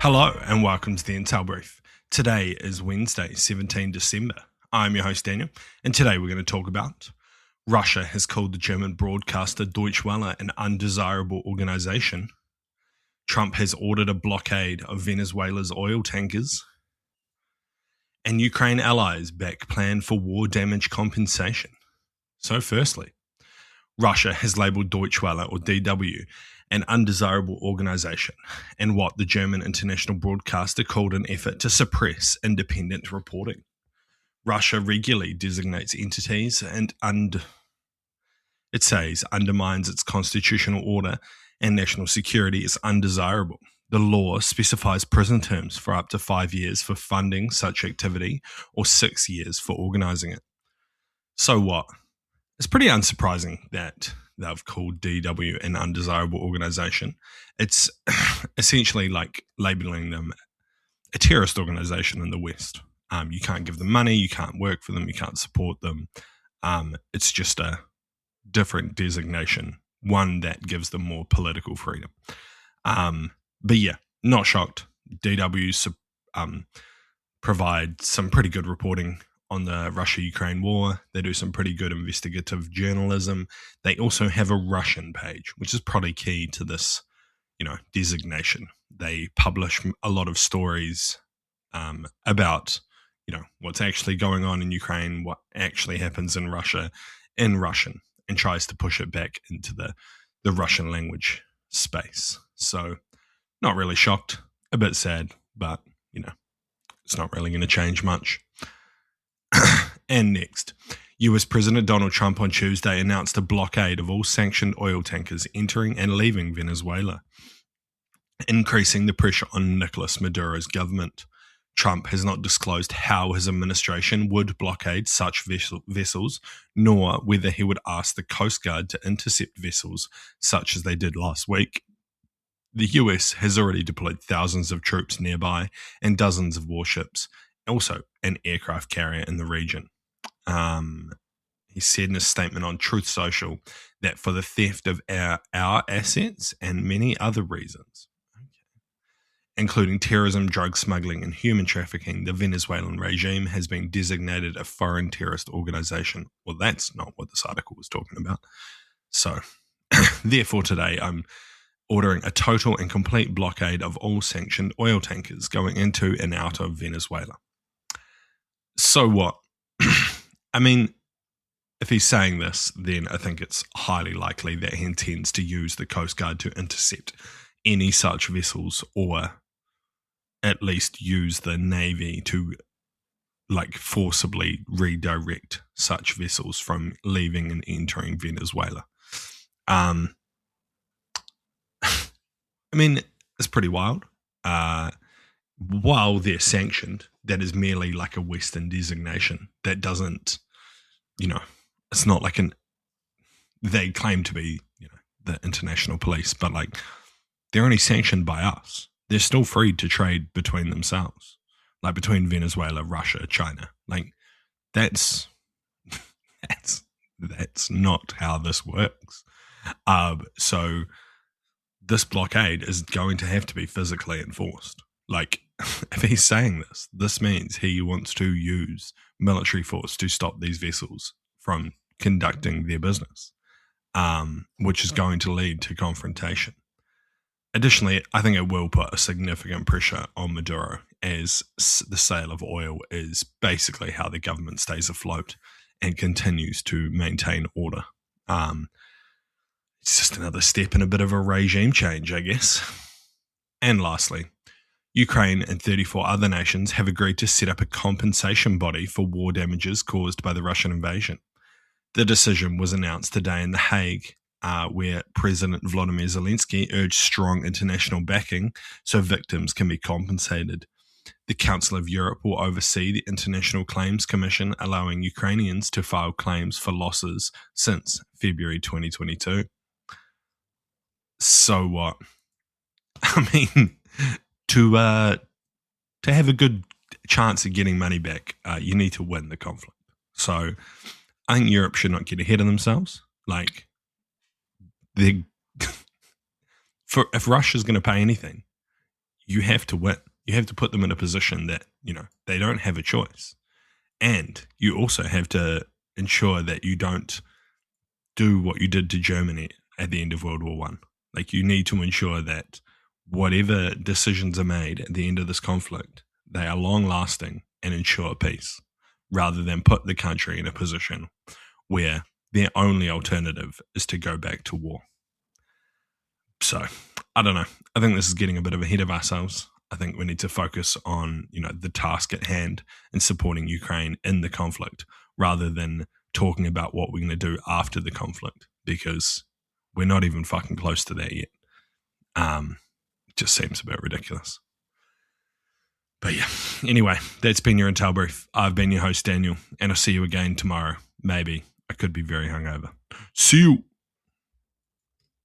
Hello and welcome to the Intel Brief. Today is Wednesday, 17 December. I'm your host Daniel, and today we're going to talk about Russia has called the German broadcaster Deutsche Welle an undesirable organization. Trump has ordered a blockade of Venezuela's oil tankers. And Ukraine allies back plan for war damage compensation. So firstly, Russia has labelled Deutsche Welle, or DW, an undesirable organisation, and what the German international broadcaster called an effort to suppress independent reporting. Russia regularly designates entities and it says undermines its constitutional order and national security as undesirable. The law specifies prison terms for up to 5 years for funding such activity or 6 years for organising it. So what? It's pretty unsurprising that they've called DW an undesirable organisation. It's essentially like labelling them a terrorist organisation in the West. You can't give them money, you can't work for them, you can't support them. It's just a different designation, one that gives them more political freedom. But yeah, not shocked. DW provide some pretty good reporting on the Russia-Ukraine war. They do some pretty good investigative journalism. They also have a Russian page, which is probably key to this, designation. They publish a lot of stories about, what's actually going on in Ukraine, what actually happens in Russia in Russian, and tries to push it back into the Russian language space. So not really shocked, a bit sad, but, it's not really going to change much. And next, US President Donald Trump on Tuesday announced a blockade of all sanctioned oil tankers entering and leaving Venezuela, increasing the pressure on Nicolas Maduro's government. Trump has not disclosed how his administration would blockade such vessels, nor whether he would ask the Coast Guard to intercept vessels such as they did last week. The US has already deployed thousands of troops nearby and dozens of warships, also an aircraft carrier in the region. He said in a statement on Truth Social that for the theft of our assets and many other reasons, including terrorism, drug smuggling, and human trafficking, the Venezuelan regime has been designated a foreign terrorist organization. Well, that's not what this article was talking about. So, therefore, today I'm ordering a total and complete blockade of all sanctioned oil tankers going into and out of Venezuela. So what? I mean, if he's saying this, then I think it's highly likely that he intends to use the Coast Guard to intercept any such vessels, or at least use the Navy to forcibly redirect such vessels from leaving and entering Venezuela. I mean, it's pretty wild. While they're sanctioned, that is merely like a Western designation. That doesn't, it's not like they claim to be, the international police, but they're only sanctioned by us. They're still free to trade between themselves, between Venezuela, Russia, China. That's not how this works. So this blockade is going to have to be physically enforced. If he's saying this means he wants to use military force to stop these vessels from conducting their business, which is going to lead to confrontation. Additionally, I think it will put a significant pressure on Maduro, as the sale of oil is basically how the government stays afloat and continues to maintain order. It's just another step in a bit of a regime change, I guess. And lastly, Ukraine and 34 other nations have agreed to set up a compensation body for war damages caused by the Russian invasion. The decision was announced today in The Hague, where President Volodymyr Zelensky urged strong international backing so victims can be compensated. The Council of Europe will oversee the International Claims Commission, allowing Ukrainians to file claims for losses since February 2022. So what? I mean, to have a good chance of getting money back, you need to win the conflict. So I think Europe should not get ahead of themselves. If Russia's going to pay anything, you have to win. You have to put them in a position that, they don't have a choice. And you also have to ensure that you don't do what you did to Germany at the end of World War One. Like, you need to ensure that whatever decisions are made at the end of this conflict, they are long lasting and ensure peace, rather than put the country in a position where their only alternative is to go back to war. So, I don't know. I think this is getting a bit of ahead of ourselves. I think we need to focus on, the task at hand and supporting Ukraine in the conflict, rather than talking about what we're going to do after the conflict, because we're not even fucking close to that yet. It just seems a bit ridiculous. But yeah, anyway, that's been your Intel Brief. I've been your host, Daniel, and I'll see you again tomorrow. Maybe. I could be very hungover. See you.